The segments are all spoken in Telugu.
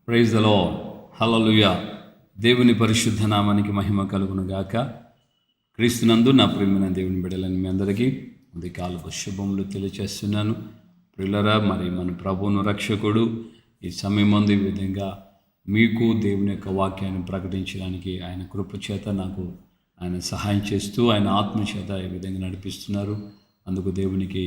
Praise the lord. హల్లెలూయా. దేవుని పరిశుద్ధ నామానికి మహిమ కలుగును గాక. క్రీస్తునందు నా ప్రియమైన దేవుని బిడ్డలని మీ అందరికీ ఉదయకాలపు శుభములు తెలియచేస్తున్నాను. ప్రియులరా, మరి మన ప్రభువును రక్షకుడు ఈ సమయం ముందు ఈ విధంగా మీకు దేవుని యొక్క వాక్యాన్ని ప్రకటించడానికి ఆయన కృప చేత నాకు ఆయన సహాయం చేస్తూ ఆయన ఆత్మ చేత ఈ విధంగా నడిపిస్తున్నారు. అందుకు దేవునికి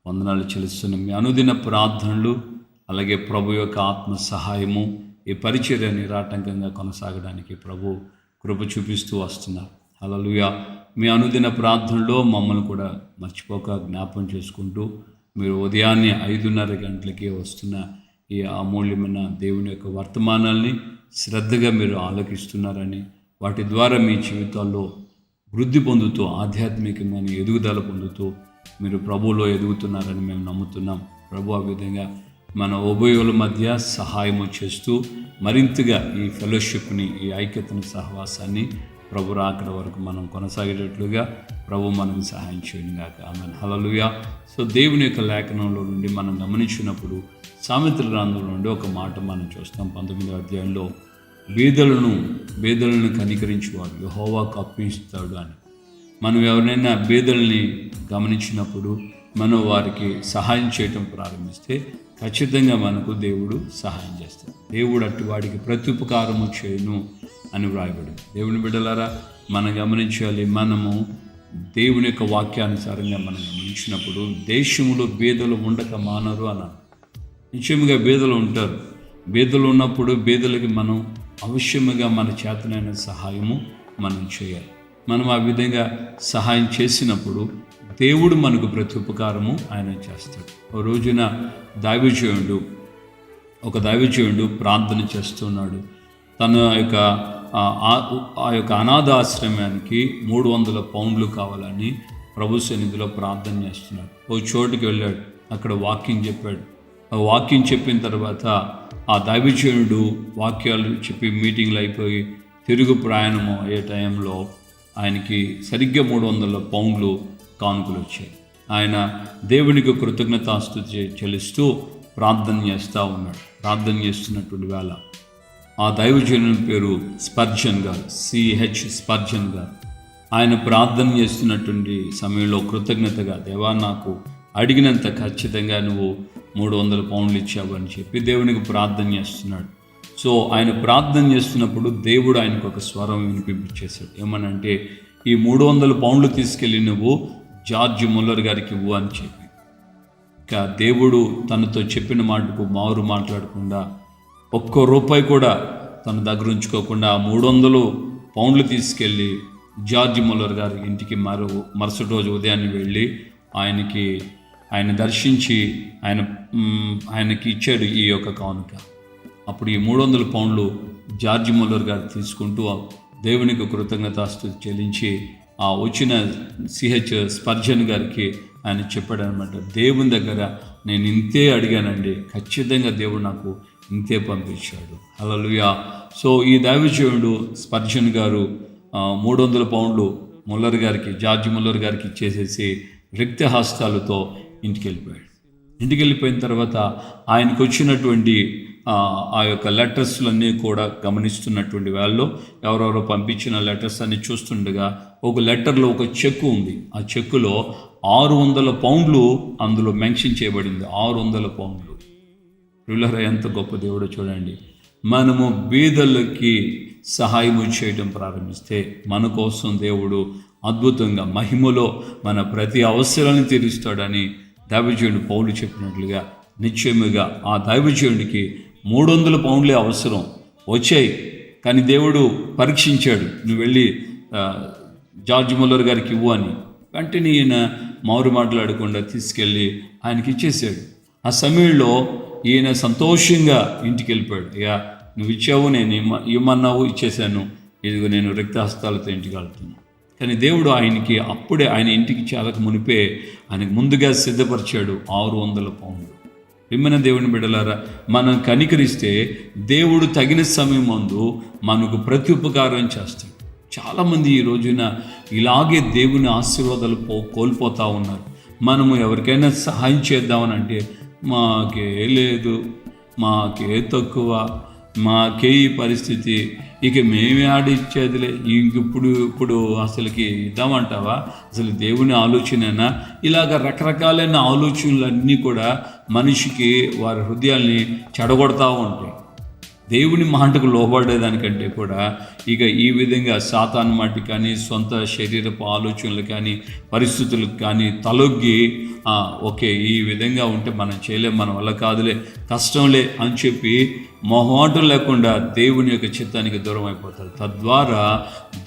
వందనాలు చెల్లిస్తున్నాం. మీ అనుదిన ప్రార్థనలు అలాగే ప్రభు యొక్క ఆత్మ సహాయము ఈ పరిచర్య నిరాటంకంగా కొనసాగడానికి ప్రభు కృప చూపిస్తూ వస్తున్నారు. హల్లెలూయా. మీ అనుదిన ప్రార్థనలో మమ్మల్ని కూడా మర్చిపోక జ్ఞాపం చేసుకుంటూ మీరు ఉదయాన్నే 5:30 గంటలకే వస్తున్న ఈ అమూల్యమైన దేవుని యొక్క వర్తమానాల్ని శ్రద్ధగా మీరు ఆలకిస్తున్నారని, వాటి ద్వారా మీ జీవితాల్లో వృద్ధి పొందుతూ ఆధ్యాత్మికమైన ఎదుగుదల పొందుతూ మీరు ప్రభువులో ఎదుగుతున్నారని మేము నమ్ముతున్నాం. ప్రభు ఆ విధంగా మన ఉభయుల మధ్య సహాయము చేస్తూ మరింతగా ఈ ఫెలోషిప్ని, ఈ ఐక్యతను, సహవాసాన్ని ప్రభు రాకడ వరకు మనం కొనసాగేటట్లుగా ప్రభు మనకు సహాయం చేయను గాక. ఆమేన్. హల్లెలూయా. సో దేవుని యొక్క లేఖనంలో నుండి మనం గమనించినప్పుడు సామెతల గ్రంథంలో నుండి ఒక మాట మనం చూస్తాం. 19వ అధ్యాయంలో బేదలను కనికరించేవాడు యెహోవాకు అప్పగిస్తాడు అని. మనం ఎవరైనా బేదల్ని గమనించినప్పుడు మనం వారికి సహాయం చేయటం ప్రారంభిస్తే ఖచ్చితంగా మనకు దేవుడు సహాయం చేస్తాడు. దేవుడు అట్టి వాడికి ప్రత్యుపకారము చేయను అని వ్రాయబడింది. దేవుని బిడ్డలారా, మనం గమనించాలి. మనము దేవుని యొక్క వాక్యానుసారంగా మనం గమనించినప్పుడు దేశంలో బేదలు ఉండక మానరు అన్నారు. నిశ్చయముగా బేదలు ఉంటారు. బేదలు ఉన్నప్పుడు బేదలకి మనం అవశ్యముగా మన చేతనైన సహాయము మనం చేయాలి. మనం ఆ విధంగా సహాయం చేసినప్పుడు దేవుడు మనకు ప్రతి ఉపకారము ఆయన చేస్తాడు. ఓ రోజున ఒక దైవజనుడు ప్రార్థన చేస్తున్నాడు. తన యొక్క ఆ యొక్క అనాథాశ్రమానికి 300 పౌండ్లు కావాలని ప్రభు సన్నిధిలో ప్రార్థన చేస్తున్నాడు. ఓ చోటుకి వెళ్ళాడు, అక్కడ వాక్యం చెప్పాడు. ఆ వాక్యం చెప్పిన తర్వాత ఆ దైవజనుడు వాక్యాలు చెప్పి మీటింగ్లు అయిపోయి తిరుగు ప్రయాణము అయ్యే టైంలో ఆయనకి సరిగ్గా 300 పౌండ్లు కానుకలు వచ్చాయి. ఆయన దేవునికి కృతజ్ఞతాస్తుతి చెల్లిస్తూ ప్రార్థన చేస్తూ ఉన్నాడు. ప్రార్థన చేస్తున్నటువంటి వేళ ఆ దైవజనుని పేరు స్పర్జన్ గారు, CH స్పర్జన్ గారు. ఆయన ప్రార్థన చేస్తున్నటువంటి సమయంలో కృతజ్ఞతగా, దేవా నాకు అడిగినంత ఖచ్చితంగా నువ్వు 300 పౌండ్లు ఇచ్చావు అని చెప్పి దేవునికి ప్రార్థన చేస్తున్నాడు. సో ఆయన ప్రార్థన చేస్తున్నప్పుడు దేవుడు ఆయనకు ఒక స్వరం వినిపించేశాడు. ఏమనంటే, ఈ 300 పౌండ్లు తీసుకెళ్ళి నువ్వు జార్జ్ ముల్లర్ గారికి ఇవ్వు అని చెప్పి. ఇంకా దేవుడు తనతో చెప్పిన మాటకు మారు మాట్లాడకుండా, ఒక్క రూపాయి కూడా తన దగ్గర ఉంచుకోకుండా 300 పౌండ్లు తీసుకెళ్ళి జార్జ్ ముల్లర్ గారి ఇంటికి మరుసటి రోజు ఉదయాన్నే వెళ్ళి ఆయన దర్శించి ఆయనకి ఇచ్చాడు ఈ యొక్క కానుక. అప్పుడు ఈ 300 పౌండ్లు జార్జ్ ముల్లర్ గారు తీసుకుంటూ దేవునికి కృతజ్ఞతాస్తుతి చెల్లించి ఆ వచ్చిన CH స్పర్జన్ గారికి ఆయన చెప్పాడనమాట, దేవుని దగ్గర నేను ఇంతే అడిగానండి, ఖచ్చితంగా దేవుడు నాకు ఇంతే పంపించాడు. హల్లెలూయా. సో ఈ దైవజనుడు స్పర్జన్ గారు 300 పౌండ్లు జార్జ్ ముల్లర్ గారికి ఇచ్చేసేసి రిక్త హస్తాలతో ఇంటికి వెళ్ళిపోయిన తర్వాత ఆయనకు వచ్చినటువంటి ఆ యొక్క లెటర్స్లన్నీ కూడా గమనిస్తున్నటువంటి వాళ్ళలో ఎవరెవరో పంపించిన లెటర్స్ అన్ని చూస్తుండగా ఒక లెటర్లో ఒక చెక్కు ఉంది. ఆ చెక్కులో 600 పౌండ్లు అందులో మెన్షన్ చేయబడింది. 600 పౌండ్లు. ప్రియులారా, ఎంత గొప్ప దేవుడో చూడండి. మనము బీదలకి సహాయం చేయడం ప్రారంభిస్తే మన కోసం దేవుడు అద్భుతంగా మహిమలో మన ప్రతి అవసరాన్ని తీరుస్తాడని దైవజనుడు పౌలు చెప్పినట్లుగా నిశ్చయముగా ఆ దైవజనుడికి 300 పౌండ్లే అవసరం వచ్చాయి. కానీ దేవుడు పరీక్షించాడు, నువ్వు వెళ్ళి జార్జ్ ముల్లర్ గారికి ఇవ్వు అని. వెంటనే ఈయన మారు మాట్లాడకుండా తీసుకెళ్ళి ఆయనకి ఇచ్చేసాడు. ఆ సమయంలో ఈయన సంతోషంగా ఇంటికి వెళ్ళిపోయాడు. ఇక నువ్వు ఇచ్చావు, నేను ఇమ్మన్నావు, ఇచ్చేసాను, ఇదిగో నేను రిక్తహస్తాలతో ఇంటికి వెళ్తున్నాను. కానీ దేవుడు అప్పుడే ఆయన ఇంటికి చాలక మునిపే ఆయనకు ముందుగా సిద్ధపరిచాడు 600 పౌండ్లు. విమ్మన దేవుని బిడ్డలారా, మనం కనికరిస్తే దేవుడు తగిన సమయం ముందు మనకు ప్రతి ఉపకారం చేస్తాడు. చాలామంది ఈ రోజున ఇలాగే దేవుని ఆశీర్వాదాలు కోల్పోతూ ఉన్నారు. మనము ఎవరికైనా సహాయం చేద్దామని అంటే మాకే లేదు, మాకే తక్కువ, మాకే ఈ పరిస్థితి, ఇక మేమే ఆడిచ్చేదిలే, ఇప్పుడు అసలుకి ఇద్దామంటావా, అసలు దేవుని ఆలోచనైనా, ఇలాగ రకరకాలైన ఆలోచనలన్నీ కూడా మనిషికి వారి హృదయాల్ని చెడగొడతా ఉంటాయి. దేవుని మాటకు లోబడేదానికంటే కూడా ఇక ఈ విధంగా సాతాను మాట కానీ, సొంత శరీరపు ఆలోచనలు కానీ, పరిస్థితులకు కానీ తలొగ్గి ఓకే ఈ విధంగా ఉంటే మనం చేయలేం, మన వల్ల కాదులే, కష్టంలే అని చెప్పి మొహమాటం లేకుండా దేవుని యొక్క చిత్తానికి దూరం అయిపోతారు. తద్వారా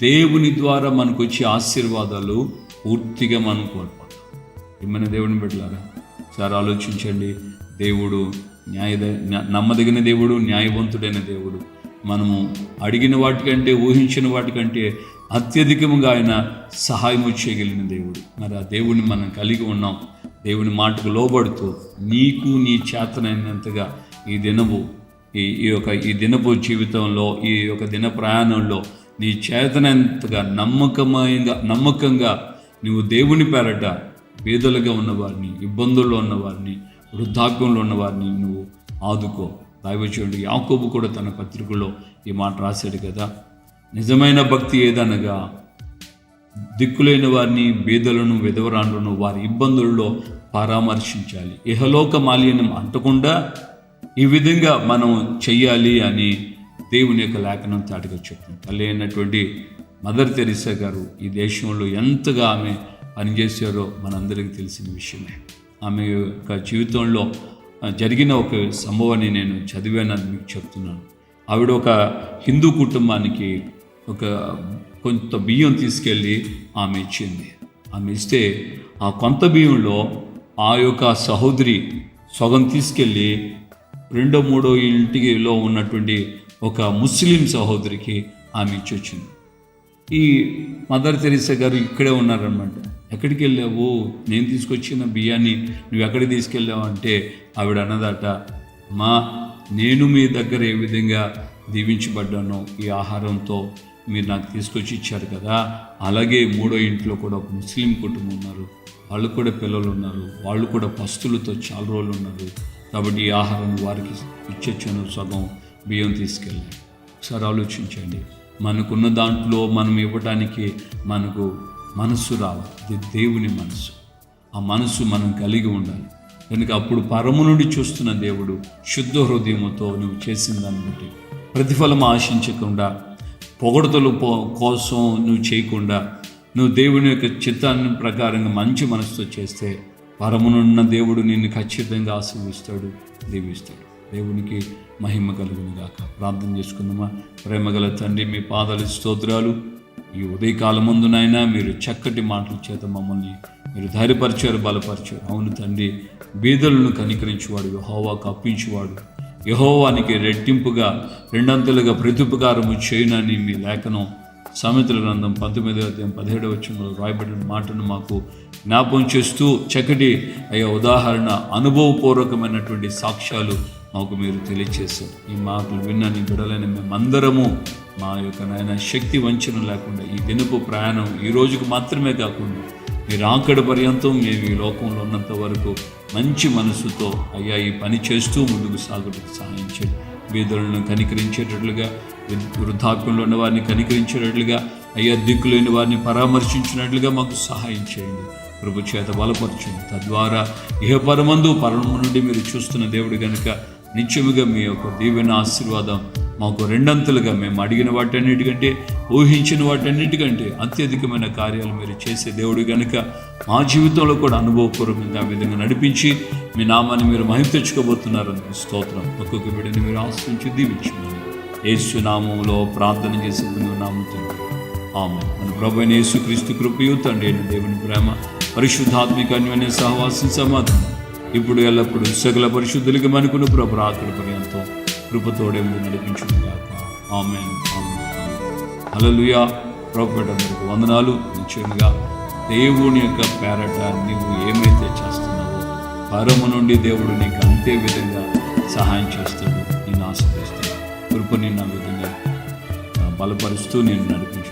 దేవుని ద్వారా మనకు వచ్చే ఆశీర్వాదాలు పూర్తిగా మనం కోల్పోతాం. ఏమైనా దేవుని బిడ్డలారా, సార్ ఆలోచించండి. దేవుడు నమ్మదగిన దేవుడు, న్యాయవంతుడైన దేవుడు. మనము అడిగిన వాటికంటే, ఊహించిన వాటికంటే అత్యధికంగా ఆయన సహాయం చేయగలిగిన దేవుడు. మరి ఆ దేవుని మనం కలిగి ఉన్నాం. దేవుని మాటకు లోబడుతూ నీకు నీ చేతనైనంతగా ఈ దినపు జీవితంలో, ఈ యొక్క దిన ప్రయాణంలో నీ చేతనైనంతగా నమ్మకంగా నువ్వు దేవుని పేరట పేదలుగా ఉన్నవారిని, ఇబ్బందుల్లో ఉన్నవారిని, వృద్ధాప్యంలో ఉన్నవారిని నువ్వు ఆదుకో. దైవజనుడు యాకోబు కూడా తన పత్రికలో ఈ మాట రాశాడు కదా, నిజమైన భక్తి ఏదనగా దిక్కులేని వారిని, బీదలను, విధవరాండ్లను వారి ఇబ్బందుల్లో పరామర్శించాలి, ఇహలోక మాలిన్యం అంటకుండా ఈ విధంగా మనం చెయ్యాలి అని దేవుని యొక్క లేఖనం చాటుగా చెప్తుంది. తల్లి అయినటువంటి మదర్ తెరిసా గారు ఈ దేశంలో ఎంతగా ఆమె పనిచేశారో మనందరికీ తెలిసిన విషయమే. ఆమె యొక్క జీవితంలో జరిగిన ఒక సంభవాన్ని నేను చదివానని మీకు చెప్తున్నాను. ఆవిడ ఒక హిందూ కుటుంబానికి కొంత బియ్యం తీసుకెళ్ళి ఆమె ఇచ్చింది. ఆమె ఇస్తే ఆ కొంత బియ్యంలో ఆ యొక్క సహోదరి సగం తీసుకెళ్ళి 2, 3 ఇంటిలో ఉన్నటువంటి ఒక ముస్లిం సహోదరికి ఆమె ఇచ్చొచ్చింది. ఈ మదర్ తెరిసా గారు ఇక్కడే ఉన్నారనమాట. ఎక్కడికి వెళ్ళావు, నేను తీసుకొచ్చిన బియ్యాన్ని నువ్వు ఎక్కడికి తీసుకెళ్ళావు అంటే ఆవిడ అన్నదట, నేను మీ దగ్గర ఏ విధంగా దీవించబడ్డానో ఈ ఆహారంతో మీరు నాకు తీసుకొచ్చి ఇచ్చారు కదా, అలాగే 3వ ఇంట్లో కూడా ఒక ముస్లిం కుటుంబం ఉన్నారు, వాళ్ళు కూడా పిల్లలు ఉన్నారు, వాళ్ళు కూడా పస్తులతో చాలా రోజులు ఉన్నారు, కాబట్టి ఈ ఆహారం వారికి ఇచ్చొచ్చాను, సగం బియ్యం తీసుకెళ్ళాను. ఒకసారి ఆలోచించండి. మనకున్న దాంట్లో మనం ఇవ్వడానికి మనకు మనస్సు రావాలి. ఇది దేవుని మనసు. ఆ మనసు మనం కలిగి ఉండాలి. కనుక అప్పుడు పరము నుండి చూస్తున్న దేవుడు శుద్ధ హృదయంతో నువ్వు చేసిన దాన్ని బట్టి ప్రతిఫలం ఆశించకుండా, పొగడతల కోసం నువ్వు చేయకుండా, నువ్వు దేవుని యొక్క చిత్తాన్ని ప్రకారంగా మంచి మనసుతో చేస్తే పరమునున్న దేవుడు నిన్ను ఖచ్చితంగా ఆశీర్విస్తాడు, దీవిస్తాడు. దేవునికి మహిమ కలుగును గాక. ప్రార్థన చేసుకుందామా. ప్రేమగల తండ్రి, మీ పాదాల స్తోత్రాలు. ఈ ఉదయకాలం ముందునైనా మీరు చక్కటి మాటల చేత మమ్మల్ని మీరు ధైర్యపరిచారు, బలపరిచారు. అవును తండ్రి, బీదలను కనికరించేవాడు, యెహోవాకు అప్పించేవాడు, యెహోవానికి రెట్టింపుగా 2 ప్రత్యుపకారము చేయనని మీ లేఖనం సామెతల గ్రంథం 19:17 రాయబడిన మాటను మాకు జ్ఞాపం చేస్తూ చక్కటి ఉదాహరణ, అనుభవపూర్వకమైనటువంటి సాక్ష్యాలు మాకు మీరు తెలియచేశారు. ఈ మాటలు విన్న నీ బిడ్డలైన మేమందరము మా యొక్క నాయన శక్తి వంచన లేకుండా ఈ దినపు ప్రయాణం ఈ రోజుకు మాత్రమే కాకుండా మీరు ఆకడ పర్యంతం మేము ఈ లోకంలో ఉన్నంత వరకు మంచి మనసుతో అయ్యా ఈ పని చేస్తూ ముందుకు సాగుటకు సహాయం చేయండి. బీదలను కనికరించేటట్లుగా, వృద్ధాప్యంలో ఉన్న వారిని కనికరించేటట్లుగా, అయ్యా దిక్కులేని వారిని పరామర్శించినట్లుగా మాకు సహాయం చేయండి. ప్రభు చేత బలపరచండి. తద్వారా ఇహపరమందు పరము నుండి మీరు చూస్తున్న దేవుడు కనుక నిత్యముగా మీ యొక్క దీవెన ఆశీర్వాదం మాకు 2 మేము అడిగిన వాటన్నిటికంటే, ఊహించిన వాటన్నిటికంటే అత్యధికమైన కార్యాలు మీరు చేసే దేవుడు కనుక మా జీవితంలో కూడా అనుభవపూర్వకంగా ఆ విధంగా నడిపించి మీ నామాన్ని మీరు మహిమ తెచ్చుకోబోతున్నారని స్తోత్రం. ఒక్కొక్క బిడ్డని మీరు ఆశ్రయించి దీవించమని యేసు నామములో ప్రార్థన చేసి నామముతో ఆమేన్. మన ప్రభువైన యేసుక్రీస్తు కృపయు, తండ్రి అయిన దేవుని ప్రేమ, పరిశుద్ధాత్మిక అన్యోన్య సహవాసం, సమాధానం ఇప్పుడు ఎల్లప్పుడు సకల పరిశుద్ధులకి మనకును ప్రభు రాత్రి పర్యంతం కృపతోడే నడిపించుగాక. ఆమేన్. హల్లెలూయా. ప్రభువుకు వందనాలు. నిశ్చయంగా దేవుని యొక్క పేరట నీవు ఏమైతే చేస్తున్నావో పరము నుండి దేవుడు నీకు అంతే విధంగా సహాయం చేస్తాడు, నేను ఆశీర్వదిస్తాడు. కృపని నా విధంగా బలపరుస్తూ నేను నడిపించు.